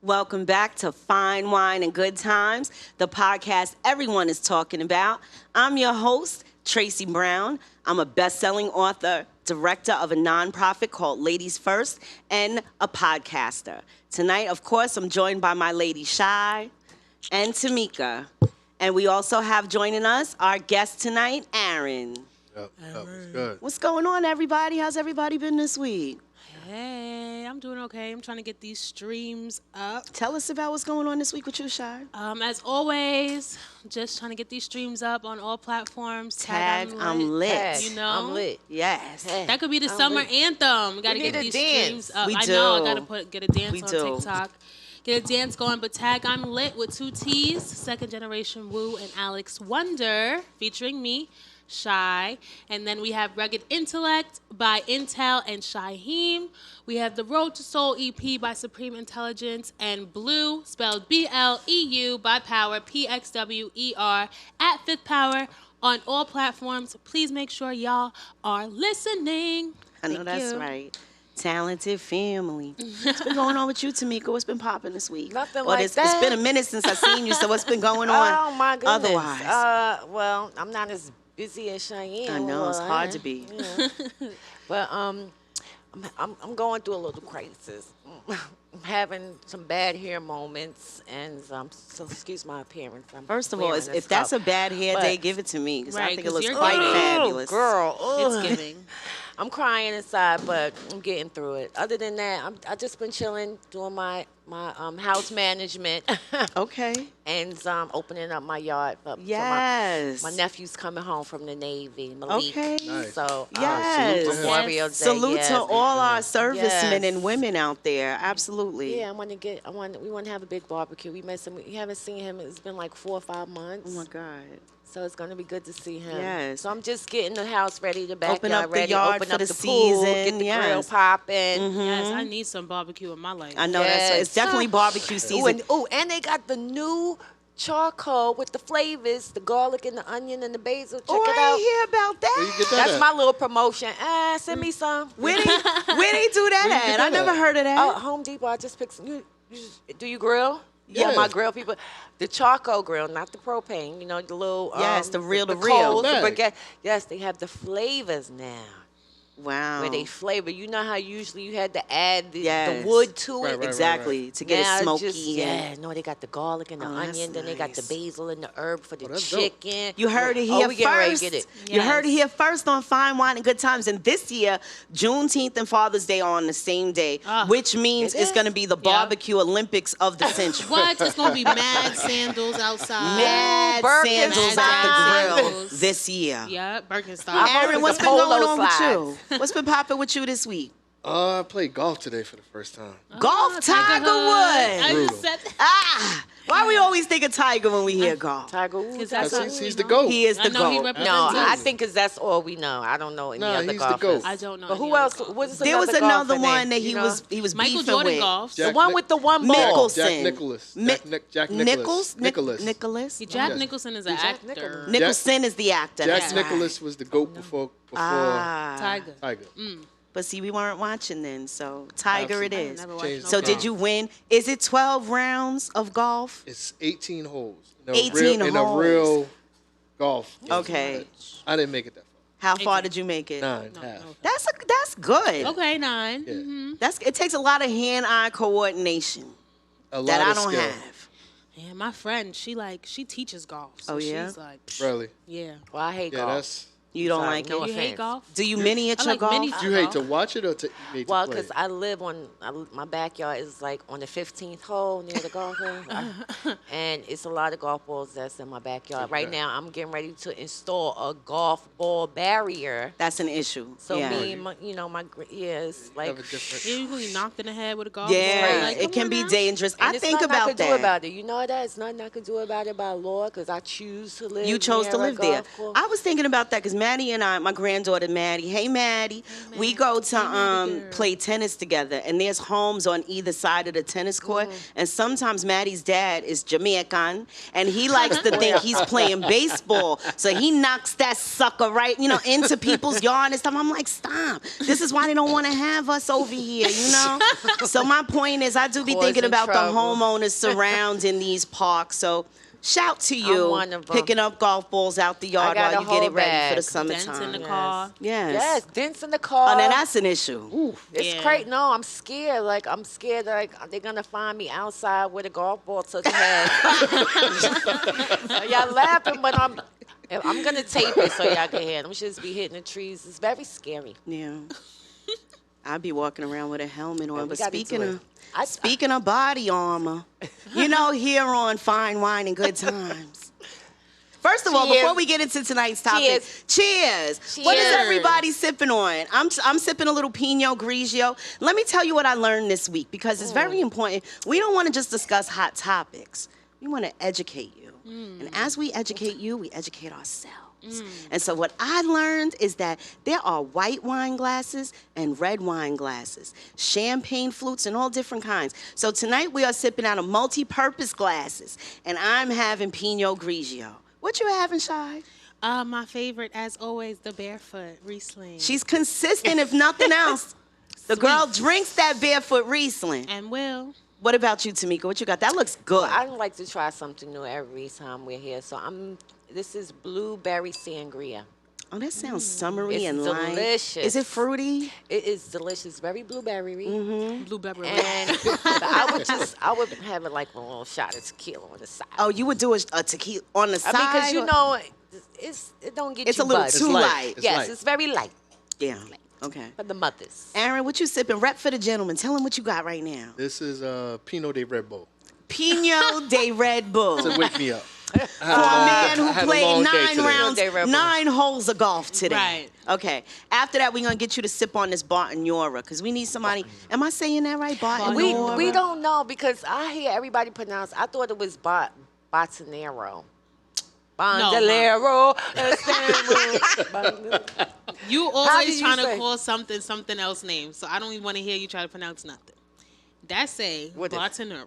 Welcome back to Fine Wine and Good Times, the podcast everyone is talking about. I'm your host, Tracy Brown. I'm a best-selling author, director of a nonprofit called Ladies First, and a podcaster. Tonight, of course, I'm joined by my lady Shy and Tamika. And we also have joining us our guest tonight, Aaron. Yep, it's good. What's going on, everybody? How's everybody been this week? Hey, I'm doing okay. I'm trying to get these streams up. Tell us about what's going on this week with you, Shy. As always, just trying to get these streams up on all platforms. Tag I'm lit. You know? I'm lit. Yes. That could be the summer anthem. We got to get these streams up. We I do. know. I got to get a dance We on do. TikTok. Get a dance going, but tag I'm lit with 2 T's, Second Generation Woo and Alex Wonder, featuring me, Shy. And then we have Rugged Intellect by Intel and Shaheem. We have the Road to Soul EP by Supreme Intelligence and Blue, spelled BLEU by Power, PXWER, at Fifth Power on all platforms. Please make sure y'all are listening. I know Thank that's you. right. Talented family. What's been going on with you, Tamika? What's been popping this week? Nothing Well, like it's that. been a minute since I've seen you, so what's been going on Oh my goodness. otherwise? Well, I'm not as busy as Cheyenne. I know, it's hard to be. Yeah. But I'm going through a little crisis. I'm having some bad hair moments, and so excuse my appearance. First of all, if that's a bad hair day, give it to me, because I Right, think it 'cause looks you're quite giving. fabulous. Girl, It's giving. I'm crying inside, but I'm getting through it. Other than that, I just been chilling, doing my house management. Okay. And opening up my yard for Yes. my nephew's coming home from the Navy, Malik. Okay. Nice. So Yes. salute to him. Memorial Day. Salute yes. to all our servicemen Yes. and women out there. Absolutely. Yeah, we want to have a big barbecue. We haven't seen him. It's been like 4 or 5 months. Oh my God. So it's gonna be good to see him. Yes. So I'm just getting the house ready, the backyard Open up the ready, yard open for up the the pool, season, get the grill yes. popping. Yes, I need some barbecue in my life. I know that's right. It's definitely barbecue season. And they got the new charcoal with the flavors, the garlic and the onion and the basil. Check Oh, it I out. ain't hear about Where you that. get that That's at? my little promotion. Send me some. Where they do that Where you get at? I that never at? heard of that. Oh, Home Depot. I just picked some. Do you grill? Yeah. My grill people. The charcoal grill, not the propane. You know, the little. Yes, the real. coals, the Bag. briquette. Yes, they have the flavors now. Wow. Where they flavor. You know how usually you had to add the Yes. wood to it? Right. Exactly. To get Now it smoky. just, and- no, they got the garlic and the Oh, that's onion, then they got the nice. basil and the herb for the that's dope. chicken. You heard it Oh, here we getting ready to first. get it. You heard it Yes. here first on Fine Wine and Good Times. And this year, Juneteenth and Father's Day are on the same day, which means It it's is? going to be the barbecue Olympics of the century. What? It's going to be mad sandals outside. Mad Birkenstocks. sandals at the grill Sandals. this year. Yeah, Birkenstock. I Aaron, hope what's it's been the going polo on with slides. you? What's been popping with you this week? I played golf today for the first time. Golf, Tiger I Woods. just said Why we always think of Tiger when we hear golf? Tiger Woods. Because That's that's he's the GOAT. He is I the know he GOAT. represents No, us. I think because that's all we know. I don't know any Nah, other he's the golfers. GOAT. I don't know. But any who other else? golfers. What is There was another another golfer one name, that you he know? was Michael beefing Jordan with. golfs. The one with the one ball. Nicholson. Jack Nicholas. Jack Nichols? Nicholas. Nicholas? Jack Yes. Nicholson is an Jack actor. Nicholson. Nicholson is the actor. Jack that's Nicholas was the GOAT before right. Tiger. Tiger. But see, we weren't watching then, so Tiger it Absolutely. is. Never watched Changed no So the did game. you win? Is it 12 rounds of golf? It's 18 holes. 18 in a holes. real golf. Okay. I didn't make it that How far 18. did you make it? far. 9, No, half. no. That's good. Okay, 9. Yeah. Mm-hmm. It takes a lot of hand-eye coordination A lot that I of don't skill. have. Yeah, my friend, she teaches golf. So Oh, yeah? she's like, Really? yeah. Well, I hate Yeah, golf. that's. You don't Sorry, like no it? You hate offense. golf? Do you miniature I like golf? mini- Do you hate to golf. watch it or you hate Well, to play? because I live my backyard is like on the 15th hole near the golf hole. And it's a lot of golf balls that's in my backyard. Right Okay. now, I'm getting ready to install a golf ball barrier. That's an issue. So yeah. me, it's like, Have a different. You usually knocked in the head with a golf Yeah, ball. Like, it come can on be now. dangerous. and I it's think nothing I about can do that. about it. You know that? It's nothing I can do about it by law because I choose to live You chose near to a live there. golf course. I was thinking about that because Maddie and I, my granddaughter Maddie, hey Maddie, we go to Maddie girl. play tennis together, and there's homes on either side of the tennis court, and sometimes Maddie's dad is Jamaican, and he likes to think he's playing baseball, so he knocks that sucker right, into people's yard and stuff. I'm like, stop. This is why they don't want to have us over here, So my point is, I do be thinking about the homeowners surrounding these parks, so shout to you, one of 'em. picking up golf balls out the yard got while a you get it whole ready for the bag. summertime. Dents in the car. Yes. Yes, dents in the car. Oh, now that's an issue. It's Yeah. crazy. No, I'm scared. I'm scared that they're gonna find me outside with a golf ball to the head. Y'all laughing, but I'm gonna tape it so y'all can hear. I'm just be hitting the trees. It's very scary. Yeah. I'd be walking around with a helmet on. we But gotta do speaking of body armor, here on Fine Wine and Good Times. First of all, Cheers. before we get into tonight's topic, cheers. Cheers. What is everybody sipping on? I'm sipping a little Pinot Grigio. Let me tell you what I learned this week, because it's very important. We don't want to just discuss hot topics. We want to educate you. And as we educate you, we educate ourselves. And so what I learned is that there are white wine glasses and red wine glasses, champagne flutes, and all different kinds. So tonight we are sipping out of multi-purpose glasses, and I'm having Pinot Grigio. What you having, Shy? My favorite, as always, the Barefoot Riesling. She's consistent, if nothing else. The girl drinks that Barefoot Riesling. And Will. What about you, Tamika? What you got? That looks good. I like to try something new every time we're here. So this is blueberry sangria. Oh, that sounds summery It's and lime. delicious. Is it fruity? It is delicious, very blueberry. Blueberry. And I would have it like a little shot of tequila on the side. Oh, you would do a tequila on the side? I mean, because it don't get It's you a little buzzed. too light. It's Yes, light. it's very light Yeah. Okay. for the mothers. Aaron, what you sipping? Rep for the gentleman. Tell him what you got right now. This is Pinot de Red Bull. Pinot de Red Bull. To wake me up. For a man who played 9 rounds, Day Red Bull. 9 holes of golf today. Right. Okay. After that, we're going to get you to sip on this Bartonura, because we need somebody. Am I saying that right? Bartonura? We don't know because I hear everybody pronounce. I thought it was Botanero. Bandolero. You How always did you trying to say? call something else name, so I don't even want to hear you try to pronounce nothing. That's a What is it? Bartonura.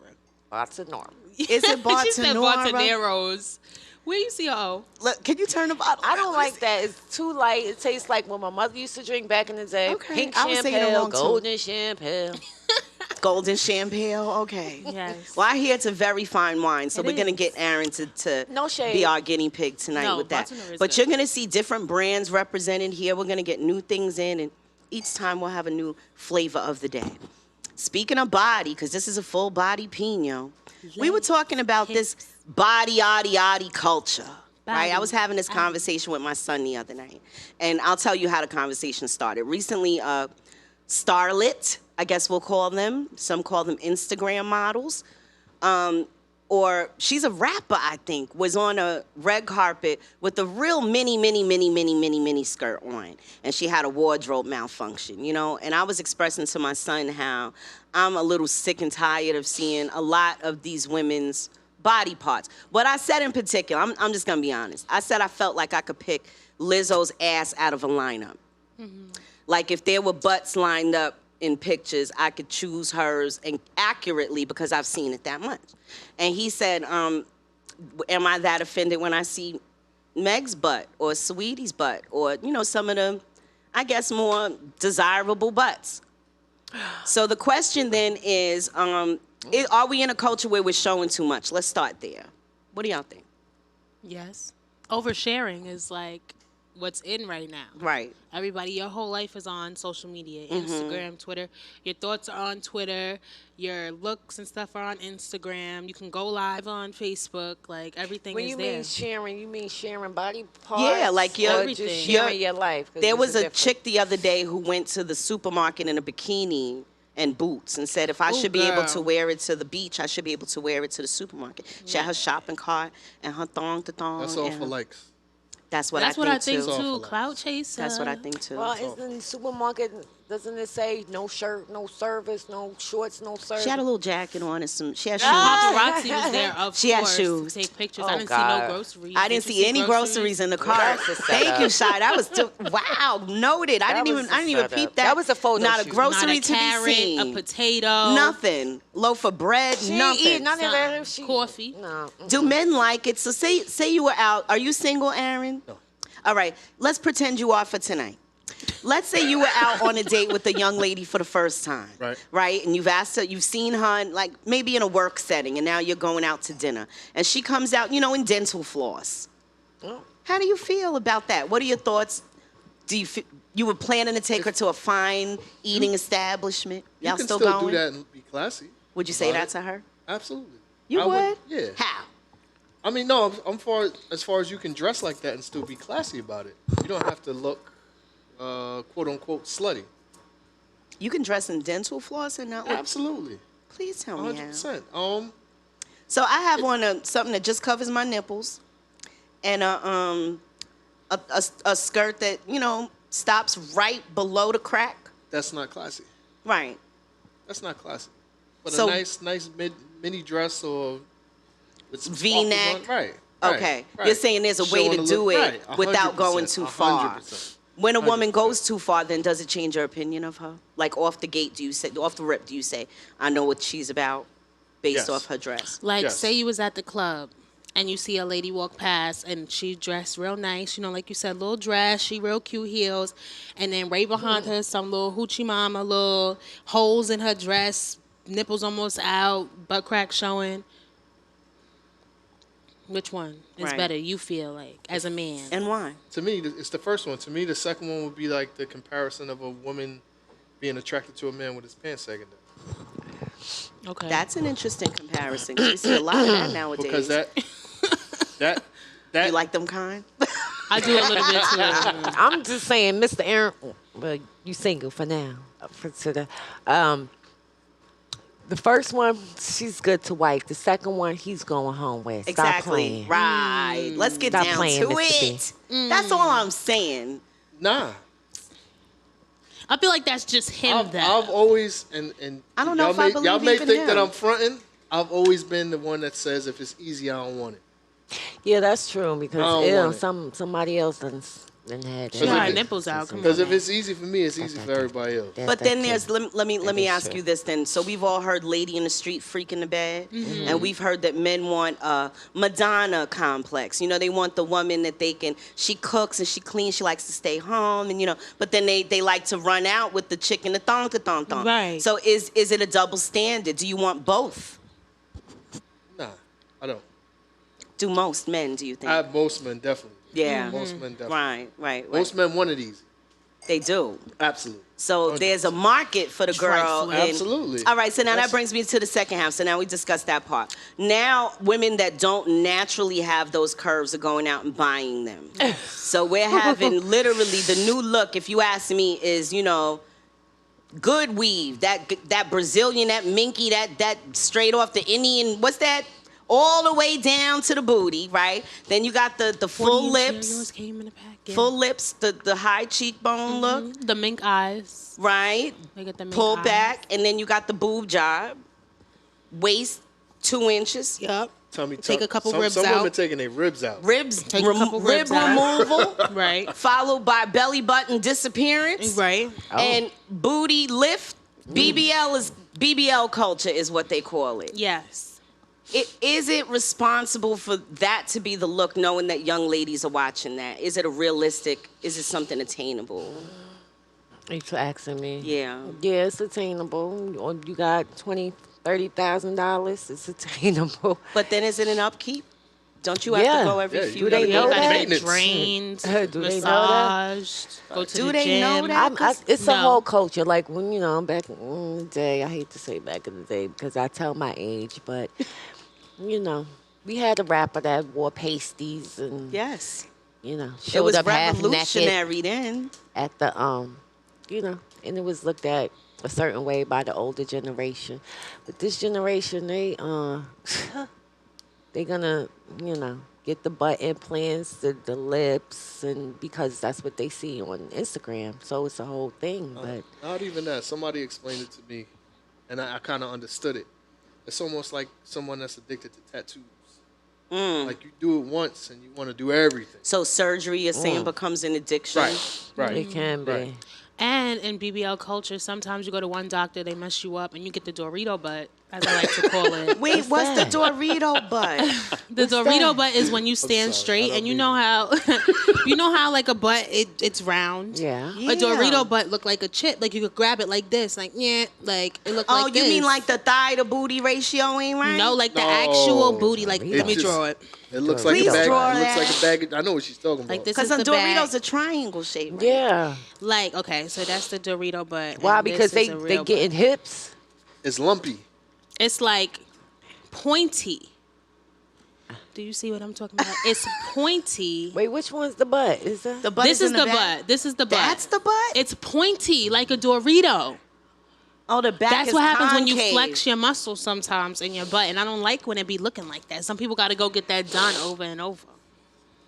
Botanero. Is it Bartonura? She said Bartoneros. Where you see your O? Look, can you turn the bottle? I don't like that. It's too light. It tastes like what my mother used to drink back in the day. Okay, Pink I was saying it champagne, wrong, too. golden champagne. Golden champagne. Okay. Yes. Well, I hear it's a very fine wine, so It we're going to is. get Aaron to No shade. be our guinea pig tonight No, with that. Bartonura is But good. you're going to see different brands represented here. We're going to get new things in, and each time we'll have a new flavor of the day. Speaking of body, because this is a full body Pinot, we were talking about this body, yaddy culture. Right, I was having this conversation with my son the other night, and I'll tell you how the conversation started. Recently, starlet, I guess we'll call them. Some call them Instagram models. Or she's a rapper, I think, was on a red carpet with a real mini skirt on. And she had a wardrobe malfunction, And I was expressing to my son how I'm a little sick and tired of seeing a lot of these women's body parts. What I said in particular, I'm just going to be honest. I said I felt like I could pick Lizzo's ass out of a lineup. Like if there were butts lined up in pictures, I could choose hers and accurately because I've seen it that much. And he said, am I that offended when I see Meg's butt or Sweetie's butt or, some of the, I guess, more desirable butts? So the question then is, are we in a culture where we're showing too much? Let's start there. What do y'all think? Yes. Oversharing is like what's in right now. Right. Everybody, your whole life is on social media, Instagram, Twitter. Your thoughts are on Twitter. Your looks and stuff are on Instagram. You can go live on Facebook. Like everything When is you there. mean sharing, you mean sharing body parts? Yeah, like your- or Everything. just sharing your life. 'Cause There it's was a different. chick the other day who went to the supermarket in a bikini and boots and said if I Ooh, should be able girl. to wear it to the beach, I should be able to wear it to the supermarket. She had her shopping cart and her thong to thong. That's all and for likes. That's what That's I what I think think too. It's all too. for Clout chaser. That's what I think too. Well, it's in the supermarket. Doesn't it say no shirt, no service, no shorts, no service? She had a little jacket on and some. She had shoes. Paparazzi was there, of She had course, shoes. to take pictures. Oh, I didn't see God. no groceries. I didn't Did you see any groceries in the cart. That's a Thank setup. you, Shy. That was wow, noted. I didn't was a even setup. peep that. That was a photo Not a shoot. grocery Not a to carrot, be seen. a potato. Nothing. Loaf of bread. She ain't nothing. eat none of that. She, Coffee. No. Do men like it? So say you were out. Are you single, Aaron? No. All right. Let's pretend you are for tonight. Let's say you were out on a date with a young lady for the first time. Right. Right? And you've asked her, you've seen her in, like maybe in a work setting, and now you're going out to dinner. And she comes out, in dental floss. Oh. How do you feel about that? What are your thoughts? You were planning to take her to a fine eating establishment? You Y'all can still still going? do that and be classy. Would you say about that it. to her? Absolutely. You I would? Yeah. How? I mean, no. As far as you can dress like that and still be classy about it. You don't have to look, quote unquote, slutty. You can dress in dental floss and not look. Absolutely. Please tell me how. 100%. So I have on something that just covers my nipples, and a skirt that stops right below the crack. That's not classy. Right. That's not classy. But So- a nice mini dress or with some V-neck. sparkles on- Right. Okay. Right. You're saying there's a way Showing to the do look- it right, without going 100%, too far. 100%. When a woman 100%. goes too far, then does it change your opinion of her? Like off the gate, off the rip, do you say, I know what she's about based Yes. off her dress? Like, Yes. say you was at the club and you see a lady walk past and she dressed real nice, like you said, little dress, she real cute heels, and then right behind her some little hoochie mama, little holes in her dress, nipples almost out, butt crack showing. Which one is Right. better, you feel like, as a man? And why? To me, it's the first one. To me, the second one would be like the comparison of a woman being attracted to a man with his pants sagging down. Okay. That's an interesting comparison. 'Cause we see a lot of that nowadays. Because that You like them kind? I do a little bit too. I'm just saying, Mr. Aaron. Well, you single for now. The first one, she's good to wife. The second one, he's going home with. Stop Exactly. playing. Right. Let's get Stop down playing, to Mr. B. it. That's all I'm saying. nah. I feel like that's just him, I've though. always and I don't know y'all if I may, believe y'all may even think that him. I'm fronting. I've always been the one that says if it's easy, I don't want it. Yeah, that's true I because don't want it. somebody else done had She Because got if her it- nipples out. Come on. Because if man. it's easy for me, it's easy for everybody else. But then there's let me That is ask true. you this then. So we've all heard "Lady in the Street" freak in the bed, Mm-hmm. and we've heard that men want a Madonna complex. They want the woman that she cooks and she cleans, she likes to stay home, and but then they like to run out with the chick in the thong. Right. So is it a double standard? Do you want both? Nah, I don't. Do most men? Do you think? Most men definitely. Yeah. Most men definitely. Right. Most men want it easy. They do. Absolutely. So there's a market for the girl. Trifling. Absolutely. All right, so now that That's- brings me to the second half. So now we discussed that part. Now women that don't naturally have those curves are going out and buying them. So we're having literally the new look, if you ask me, is, good weave, that Brazilian, that minky, that straight off the Indian, what's that? All the way down to the booty, right? Then you got the full 40 inch lips. yours came in the pack, yeah. Full lips, the high cheekbone look, The mink eyes. right? They got the mink Pull eyes. back, and then you got the boob job. Waist 2 inches. Yup. Tummy Take tuck. a couple some ribs Some out. women taking their ribs out. Ribs, Take a couple rib ribs out. removal, Right. followed by belly button disappearance, Right. and booty lift. BBL culture is what they call it. Yes. Is it responsible for that to be the look, knowing that young ladies are watching that? Is it is it something attainable? Are you asking me? Yeah. Yeah, it's attainable. Or you got $20,000, it's attainable. But then is it an upkeep? Don't you have Yeah. to go every Yeah, few you they days? You know gotta that? get Maintenance. drained, Do they know that? massaged, go to Do the they gym. know that? It's a No. whole culture. Like when back in the day, I hate to say back in the day because I tell my age, but we had a rapper that wore pasties and Yes. showed It was up half naked revolutionary then. at the and it was looked at a certain way by the older generation. But this generation, they gonna get the butt implants, the lips, and because that's what they see on Instagram. So it's a whole thing. But Not even that. Somebody explained it to me, and I kind of understood it. It's almost like someone that's addicted to tattoos. Like you do it once and you want to do everything. So surgery, you're saying, becomes an addiction. Right. it can be. Right. And in BBL culture, sometimes you go to one doctor, they mess you up, and you get the Dorito butt, as I like to call it. Wait, what's the Dorito butt? The Dorito butt is when you stand sorry, straight, I and don't you know how like a butt, it's round. Yeah. Yeah. A Dorito butt look like a chip, like you could grab it like this, like like it looked Oh, like you this. mean like the thigh to booty ratio ain't right? No, like the No. actual booty. Like let me just- draw it. It looks like Please a bag. draw It looks that. like a bag. I know what she's talking about. Like this Because is the the bag. Doritos a triangle shape. Right? Yeah. Like okay, so that's the Dorito butt. Why? and Because this is they a they real getting butt. hips. It's lumpy. It's like pointy. Do you see what I'm talking about? It's pointy. Wait, which one's the butt? Is that? The butt This is in the back. butt. This is the butt. That's the butt? It's pointy like a Dorito. Oh, the back That's is what happens when you concave. flex your muscles sometimes in your butt, and I don't like when it be looking like that. Some people got to go get that done over and over.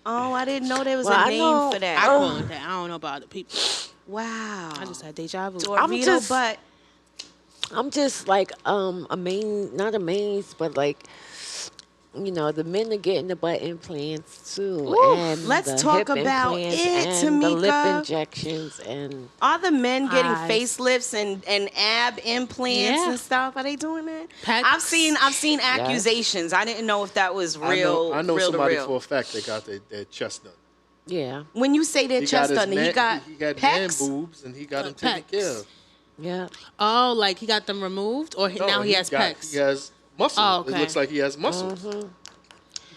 Oh, I didn't know there was Well, a I name know- for I that. call it that. I don't know about other people. Wow. I just had deja vu. Dorito I'm just- butt. I'm just like not amazed, but like, you know, the men are getting the butt implants too, Ooh, and let's the talk hip about implants it, and the lip Tamika. injections, and Are the men getting Eyes. facelifts and ab implants Yeah. and stuff? Are they doing that? Pecs. I've seen accusations. I didn't know if that was real. I know real somebody to real. for a fact that got their chest done. yeah, When you say their He chest got his done, he got he got man pecs. boobs and he got them taken Pecs. care of. yeah. Oh, like he got them removed, or No, now he has got- pecs. He has muscle. Oh, okay. It looks like he has muscles.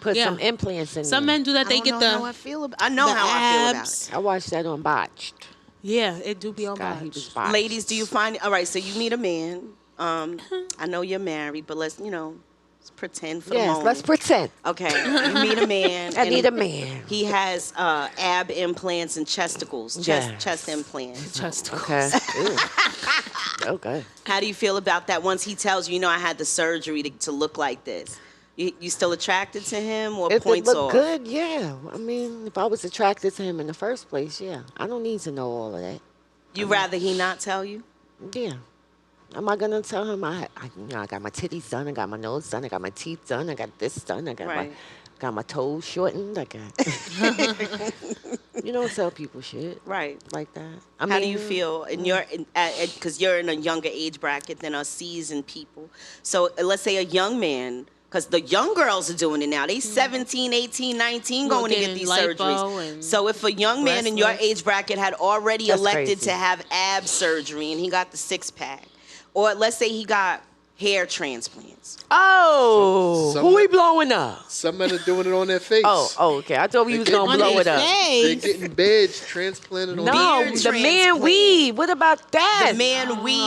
Put Yeah. some implants in. Some there. men do that. I They don't get know the how I feel about. I know the how I feel about abs. it. I watched that on Botched. Yeah, it do be on God, he botch. was botched. Ladies, do you find all right? So you meet a man. I know you're married, but let's let's pretend for the Yes, moment. let's pretend. Okay, you meet a man. I and need a man. He has ab implants and chesticles, Yes. chest implants. Just Okay. Ew. Okay. How do you feel about that? Once he tells you, I had the surgery to look like this. You still attracted to him, or If it points looked off? good, yeah. I mean, if I was attracted to him in the first place, yeah. I don't need to know all of that. You rather he not tell you? Yeah. Am I gonna tell him I got my titties done, I got my nose done, I got my teeth done, I got this done, I got Right. my toes shortened, I got. You don't tell people shit Right. like that. How do you feel in your because you're in a younger age bracket than us seasoned people? So let's say a young man, because the young girls are doing it now. They 17, 18, 19 Well, going to get getting these lipo surgeries. and So if a young man in your breast lift. age bracket had already That's elected crazy. to have ab surgery and he got the six pack, or let's say he got hair transplants. Oh, Some- who we blowing up? Some men are doing it on their face. Okay. I thought we They was get gonna on blow his it up. They're face. getting beds transplanted on No, Beard the man transplant. weave. What about that? The man weave.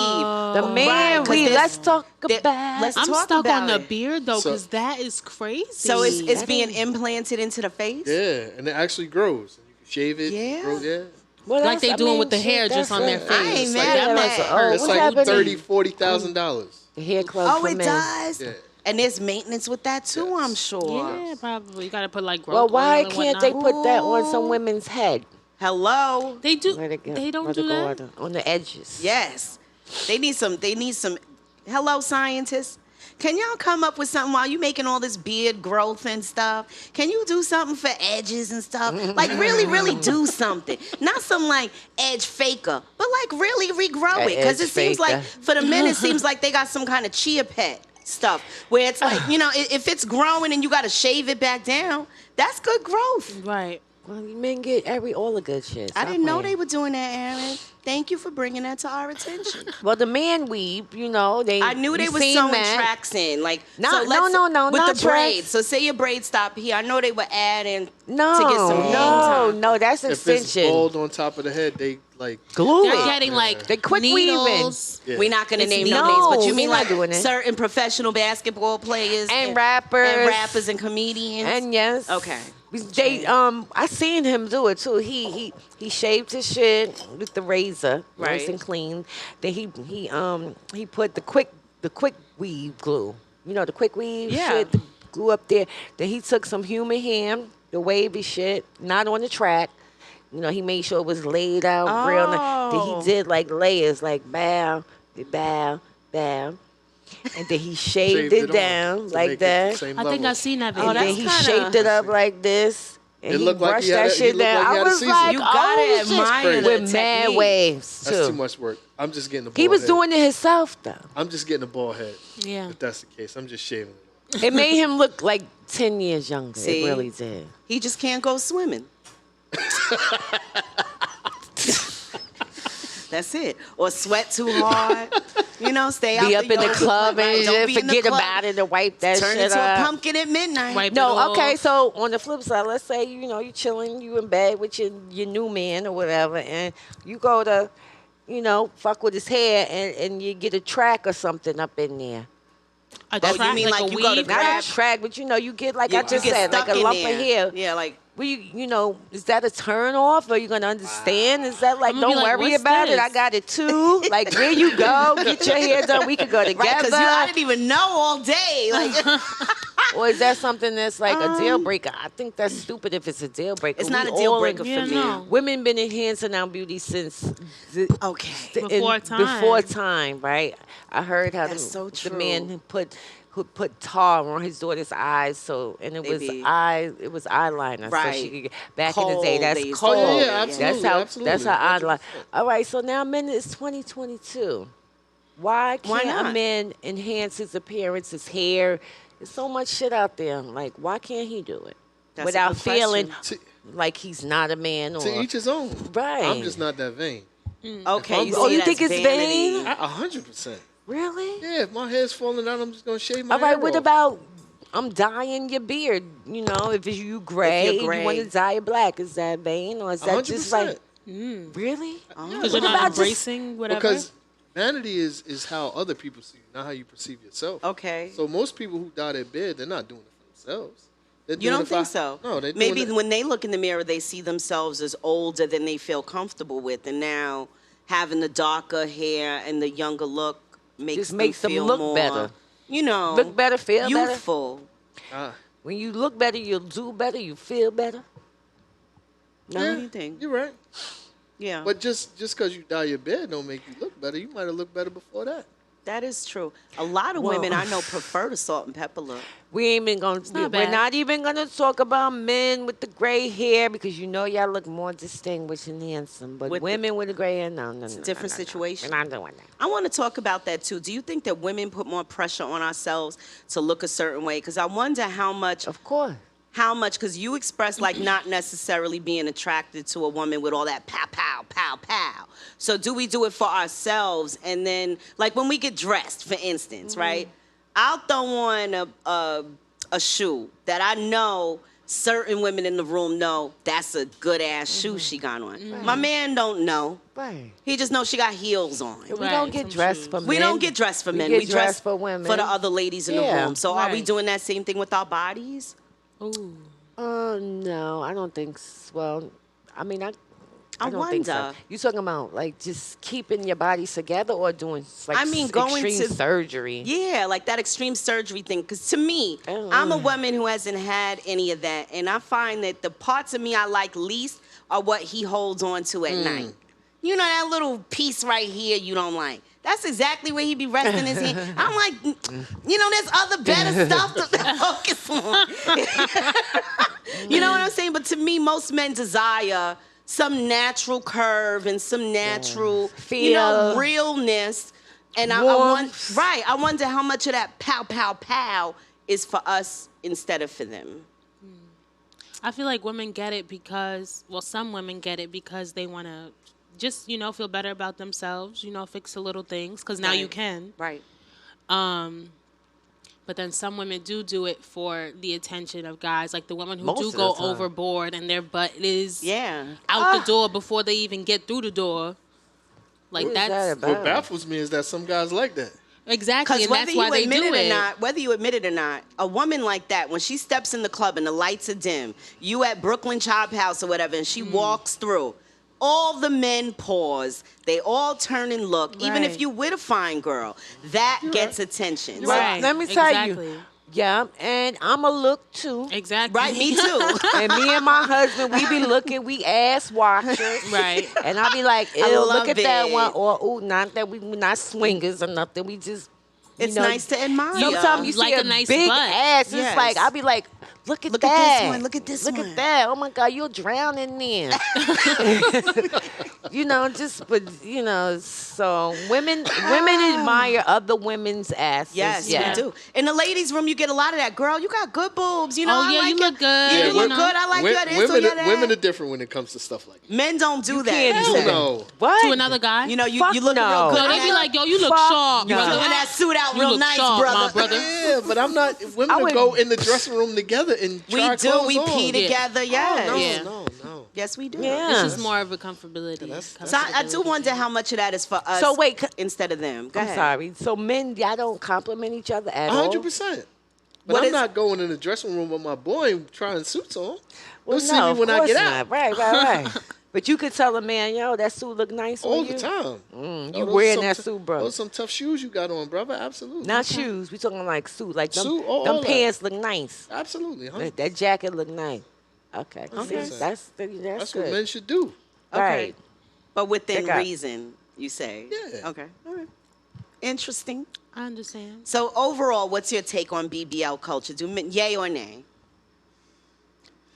The man 'cause weave. there's- Let's talk there- about. let's I'm talk stuck about on the it. beard though, So- because that is crazy. So it's That being is- implanted into the face? Yeah, and it actually grows. And you can shave it. Yeah. Grow, yeah. Well, like that's- they doing with the hair shit, just on their that's face. I ain't It's mad like- at Yeah, that. that's- oh, It's what's like happening? $30,000-$40,000. The hair club Oh, for it men. does. Yeah. And there's maintenance with that too, I'm sure. yeah, probably. You gotta put like growth Well, why oil and can't they whatnot. put that on some women's head? Hello. They do. Let it go- They don't let it do go that. on the edges. Yes. They need some. Hello, scientists. Can y'all come up with something while you making all this beard growth and stuff? Can you do something for edges and stuff? Like really, really do something. Not some like edge faker, but like really regrow it. Because edge it seems like faker. for the men, it seems like they got some kind of chia pet stuff where it's like, if it's growing and you got to shave it back down, that's good growth. Right. Well, you men get all the good shit. I Stop didn't know playing. they were doing that, Aaron. Thank you for bringing that to our attention. Well, the man weave, they. I knew they we were seen sewing that. tracks in, like No, so let's- no, with not the braids. tracks. So say your braids stop here. I know they were adding No, to get some hang time. no, that's If it's extension. bald on top of the head, they like Glue They're it. getting like They quick weaving. needles. Yeah. We're not gonna It's name neat. no names, but No, you we mean not like doing it. certain professional basketball players And rappers. and comedians. And yes. Okay. They I seen him do it too. He shaved his shit with the razor, nice Right. and clean. Then he put the quick weave glue. You know the quick weave Yeah. shit, glue up there. Then he took some human hair, the wavy shit, not on the track. You know, he made sure it was laid out real nice. Then he did like layers, like bow, bow, bow. And then he shaved it down like that. I think I've seen that video. And then he shaped it up like this. And he looked like brushed he had that shit down. I was like, You gotta admire the with mad technique. waves too. That's too much work. I'm just getting a bald He was head. doing it himself though. I'm just getting a bald head. Yeah. If that's the case, I'm just shaving it. It made him look like 10 years younger. See? It really did. He just can't go swimming. That's it. Or sweat too hard. You know, stay out Be up in the yoga club right? and Don't be in the forget club. about it and wipe that Turn shit into a up. pumpkin at midnight. Wipe it No, off. okay, so on the flip side, let's say, you know, you chilling, you in bed with your new man or whatever, and you go to, you know, fuck with his hair and you get a track or something up in there. A Oh, you track, mean like a you go to weave grab- track? Not a track, but you know, you get, like You- I just you get said, like stuck a in lump there. of hair. Yeah, like Well, you know, is that a turn off? Or are you gonna understand? Is that like, I'ma be don't like, worry "What's about it? this?" I got it too. Like, where you go, get your hair done. We could go together. right, because I didn't even know all day. Like Or is that something that's like a deal breaker? I think that's stupid if it's a deal breaker. it's not a We deal all- breaker Yeah, for me. no. Women been enhancing our beauty since Okay. Before time. Before time, right? I heard how That's so the man true. who put tar on his daughter's eyes, so and it was Baby. eyeliner, so Right. she could get back in the day. Kohl, That's they used to cold. call Yeah, it, absolutely, That's absolutely. how eyeliner. All right, so now men, it's 2022. Why Why can't a not? man enhance his appearance, his hair? There's so much shit out there. Like, why can't he do it That's a without good feeling question. like he's not a man? Or To each his own. Right. I'm just not that vain. Okay. you see, think that's it's vanity. vain? 100%. Really? Yeah, if my hair's falling out, I'm just gonna shave my All hair right, what off. about I'm dyeing your beard? You know, if you gray, If and you're you want to gray. dye it black, is that vain or is that just 100%. like really? Because you're What not about just- embracing whatever. Because vanity is how other people see you, not how you perceive yourself. Okay. So most people who dye their beard, they're not doing it for themselves. They're You doing don't it for- think so? No, they're Maybe doing it. when they look in the mirror, they see themselves as older than they feel comfortable with, and now having the darker hair and the younger look Just makes them feel look more, better. You know, Look better, feel better. youthful. Ah, When you look better, you'll do better, you feel better. No, yeah, what do you think? You're right. Yeah, But just because you dye your beard don't make you look better. You might have looked better before that. that is true. A lot of Well- women I know prefer the salt and pepper look. We ain't even gonna. not We're bad. not even gonna talk about men with the gray hair because you know y'all look more distinguished and handsome. But With the- women with the gray hair, no, It's a different situation. We're not doing that. I want to talk about that too. Do you think that women put more pressure on ourselves to look a certain way? Because I wonder how much, Of course. because you express like not necessarily being attracted to a woman with all that pow, pow, pow, pow. So do we do it for ourselves? And then, like when we get dressed, for instance, right? I'll throw on a shoe that I know certain women in the room know that's a good ass shoe she got on. My man don't know. Right. He just knows she got heels on. We Right, don't get some dressed shoes. for men. We don't get dressed for men. Get We dress for women. for the other ladies in the Yeah, room. So are we right. doing that same thing with our bodies? Ooh. No, I don't think. Well, I mean, I don't think so. wonder. You talking about like just keeping your body together or doing like I mean, going extreme to- surgery? Yeah, like that extreme surgery thing. Because to me, Oh. I'm a woman who hasn't had any of that. And I find that the parts of me I like least are what he holds on to at night. You know, that little piece right here you don't like. That's exactly where he be resting his hand. I'm like, you know, there's other better stuff to focus on. You know what I'm saying? But to me, most men desire some natural curve and some natural, you know, Feel. realness. And I Warmth. I wonder how much of that pow, pow, pow is for us instead of for them. I feel like women get it because, well, some women get it because they want to just, you know, feel better about themselves, you know, fix the little things because now you Right. can. Right. But then some women do it for the attention of guys, like the women who Most do of the go time. overboard and their butt is Yeah. out the door before they even get through the door. Like What is that that's about? What baffles me is that some guys like that. exactly, Because and whether that's why you they admit do it it. or not, whether you admit it or not, a woman like that, when she steps in the club and the lights are dim, you at Brooklyn Chop House or whatever, and she walks through, all the men pause. They all turn and look. Even if Right. you with a fine girl, that gets attention. You're So- right. Let me tell Exactly. you, Yeah, and I'm a look too. Exactly. Right, me too. And me and my husband, we be looking, we ass watchers. Right. And I be like, ew, I look love at that it. one. Or, ooh, not that we not swingers or nothing. We just, It's nice to admire. Sometimes you Like see a nice big butt. ass. Yes. It's like, I be like, look at Look at that. this one, look at this Look one. at that. Oh my God, you'll drown in there. So women admire other women's asses. Yes, yeah. we do. In the ladies' room, you get a lot of that. Girl, you got good boobs. You know, Oh, I yeah, like you your- look good. Yeah, Yeah, you look know. good. I like your this or your that. Women are different when it comes to stuff like that. Men don't do that. can't you do say. that. No. What? To another guy. You know, you Fuck looking no. real good. No, they be like, yo, you look Fuck sharp, no. brother. Doing that suit out You real look nice, sharp, brother. my brother. Yeah, but I'm not. Women I would- go in the dressing room together and We try do. clothes We on. pee together. Yes. Oh, no, Yeah. no, no. Yes, we do. Yeah. It's just more of a comfortability. So I do wonder how much of that is for us. So wait, instead of them. Go I'm ahead. sorry. So men, y'all don't compliment each other at all? 100%. But What I'm is- not going in the dressing room with my boy and trying suits on. Well, You'll see no, me of when I course get not. out. Right. But you could tell a man, yo, that suit look nice All on the you. time. You those wearing some that t- suit, bro. Those some tough shoes you got on, brother. Absolutely. Not shoes. We talking like suit. Like them, Suit, all them that. pants look nice. Absolutely. Huh? That jacket look nice. Okay. Okay. See, that's That's good. what men should do. Okay. Right. But within Pick up. reason, you say. Yeah. Okay. All right. Interesting. I understand. So overall, what's your take on BBL culture? Do men, yay or nay?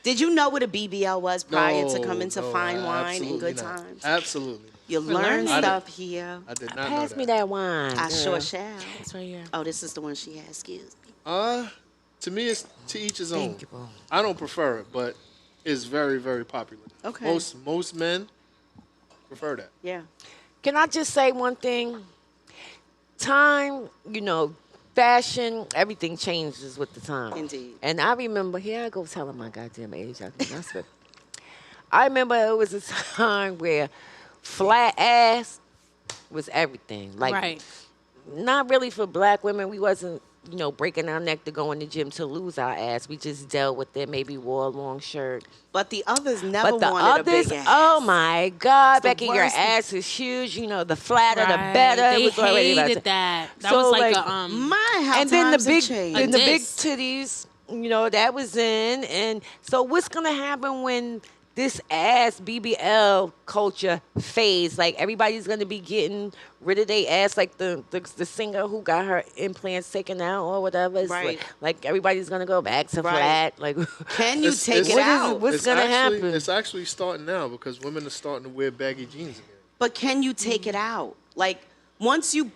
Did you know what a BBL was prior to coming to No, fine wine and absolutely good not. times? Absolutely. You learn learning. stuff here. I did not know Pass that. me that wine. I girl. sure shall. It's right here. Oh, this is the one she has. Excuse me. To me, it's to each his own. Thank you, bro. I don't prefer it, but it's very, very popular. Okay. Most men prefer that. Yeah. Can I just say one thing? Time, fashion, everything changes with the time. Indeed. And I remember, here I go telling my goddamn age. I remember it was a time where flat ass was everything. Like, Right. not really for black women. We wasn't, breaking our neck to go in the gym to lose our ass. We just dealt with it, maybe wore a long shirt. But the others never But the wanted others, a big ass. oh my God, the Becky, your worst. ass is huge. The flatter, the Right. better. They It was already about hated to- that. That So, was like like, a My how And then the times big, have changed. then the big diss. titties, that was in. And so what's gonna happen when this ass BBL culture fades? Like everybody's gonna be getting rid of their ass, like the singer who got her implants taken out or whatever. It's Right. like everybody's gonna go back to Right. flat. Like Can you It's- take it's- it What is out? What's It's gonna actually- happen? It's actually starting now because women are starting to wear baggy jeans again. But can you take it out? Like once you,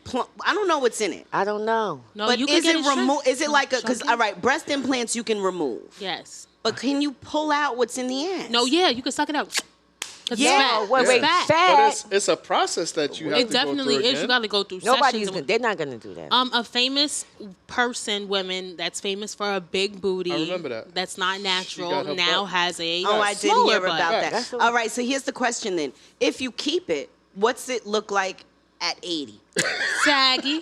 I don't know what's in it. I don't know. no. But you is can it get remove? Is it like a? Because shrunken? all right, breast implants you can remove. Yes. But can you pull out what's in the ass? No. Yeah. You can suck it out. 'Cause Yeah, It's fat. wait, It's wait, fat. fat. But it's a process that you have It to definitely go through is. You again. got to go through Nobody's sessions. they're not gonna do that. A famous woman that's famous for a big booty. I remember that. That's not natural. got her Now butt. has a Oh, I did smaller hear butt. about that. That's a- All right, so here's the question then: if you keep it, what's it look like at 80? Saggy.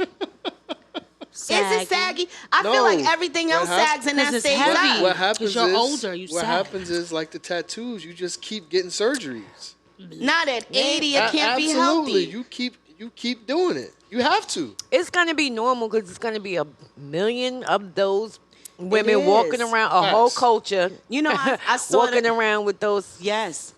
Is it saggy? I feel No. like everything What else hap- sags and that 'Cause it's stays heavy. up. What happens you're is older, you what sag. happens is like the tattoos. You just keep getting surgeries. Not at 80, it can't be Absolutely. healthy. You keep doing it. You have to. It's gonna be normal because it's gonna be a million of those women is. walking around, a whole Facts. culture. You know, I saw walking the- around with those Yes.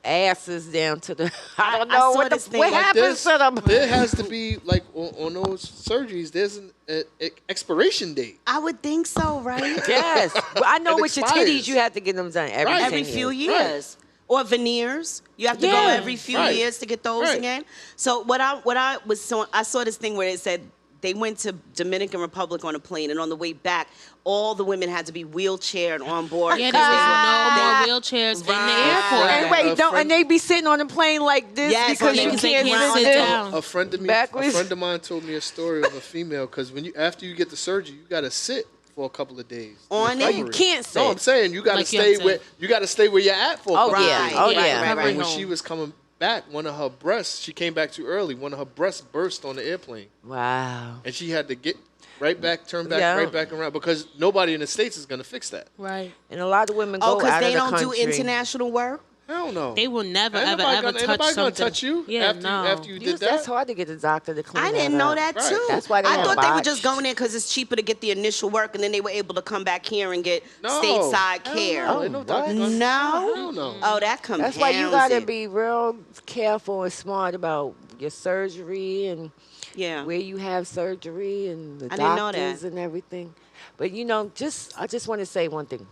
asses down to the. I don't I know saw what this thing what like happens to them. There has to be like on those surgeries. There's an expiration date. I would think so, right? Yes, well, I know It with your expires. titties you have to get them done every Right. 10 Every years. few years. Or veneers. You have to go Yeah. every few Right. years to get those Right. again. So I saw this thing where it said they went to Dominican Republic on a plane, and on the way back, all the women had to be wheelchaired on board. Yeah, because there's they no were- more wheelchairs in Right. the airport. And wait, A don't friend- and they be sitting on the plane like this Yes, because they you can- can't, they can't sit sit down. down. A friend of me, Backwards. a friend of mine told me a story of a female because after you get the surgery, you gotta sit for a couple of days. On it? recovery. You can't sit. No, I'm saying you gotta Like you stay have to- where you gotta stay where you're at for a Oh, couple yeah. of days. Oh, Right, yeah. right, Recovery And when home. she was coming back, one of her breasts, she came back too early. One of her breasts burst on the airplane, Wow. and she had to get right back, turn back, Yeah. right back around because nobody in the States is gonna fix that. Right. And a lot of women Oh, go because out they of the don't country. do international work? Hell no. They will never, Ain't ever, nobody ever gonna- touch ain't nobody something. gonna touch you Yeah, after you did that. That's hard to get the doctor to clean I that didn't know up. that Right. too. That's why they I had thought they were botched. just going in because it's cheaper to get the initial work, and then they were able to come back here and get No. stateside Hell care. No. Ain't no doctor what? gonna- No? Hell no. Oh, that compounds That's why you gotta it. be real careful and smart about your surgery and Yeah. where you have surgery and the I didn't know doctors that. and everything. But I just want to say one thing.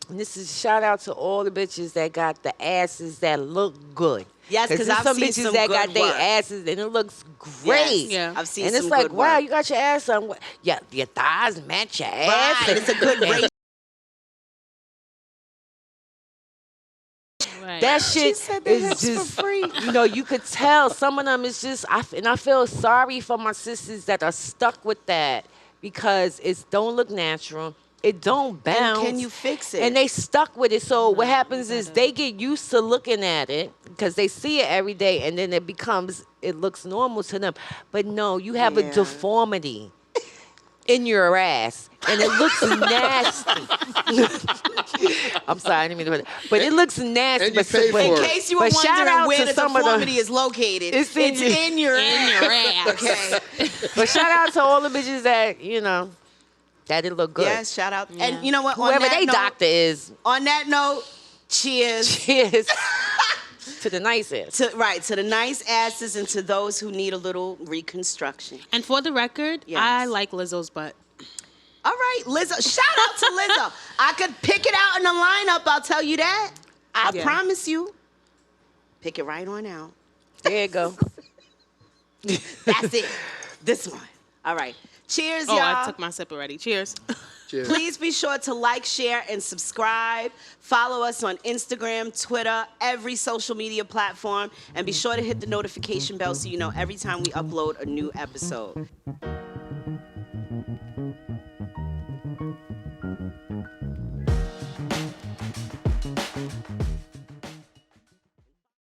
And this is shout out to all the bitches that got the asses that look good. Yes, 'cause there's I've some seen bitches some that good got their work. asses and it looks great. Yeah. I've seen And some it's like, good wow, work. you got your ass on. Yeah, your thighs match your ass. Right, it's a good ratio. Right. That shit said the is hips just for free. You know, you could tell some of them is just. And I feel sorry for my sisters that are stuck with that because it don't look natural. It don't bounce. can you fix it? And they stuck with it. So what No, happens you is gotta- they get used to looking at it because they see it every day, and then it looks normal to them. But no, you have a Yeah. deformity in your ass, and it looks nasty. I'm sorry, I didn't mean to put it. But it looks nasty. And you but pay for In it. case you were but shout wondering out where to the some of the- deformity is located, It's it's in you. in your In your ass. Okay. But shout out to all the bitches that, that it look good. Yes, shout out. Yeah. And you know what? Whoever on that they note, doctor is, On that note, cheers. cheers to the nicest. To the nice asses and to those who need a little reconstruction. And for the record, Yes. I like Lizzo's butt. All right, Lizzo. Shout out to Lizzo. I could pick it out in the lineup. I'll tell you that. I Yeah. promise you. Pick it right on out. There you go. That's it. This one. All right. Cheers, Oh, y'all. I took my sip already. Cheers. Cheers. Please be sure to like, share, and subscribe. Follow us on Instagram, Twitter, every social media platform. And be sure to hit the notification bell so you know every time we upload a new episode.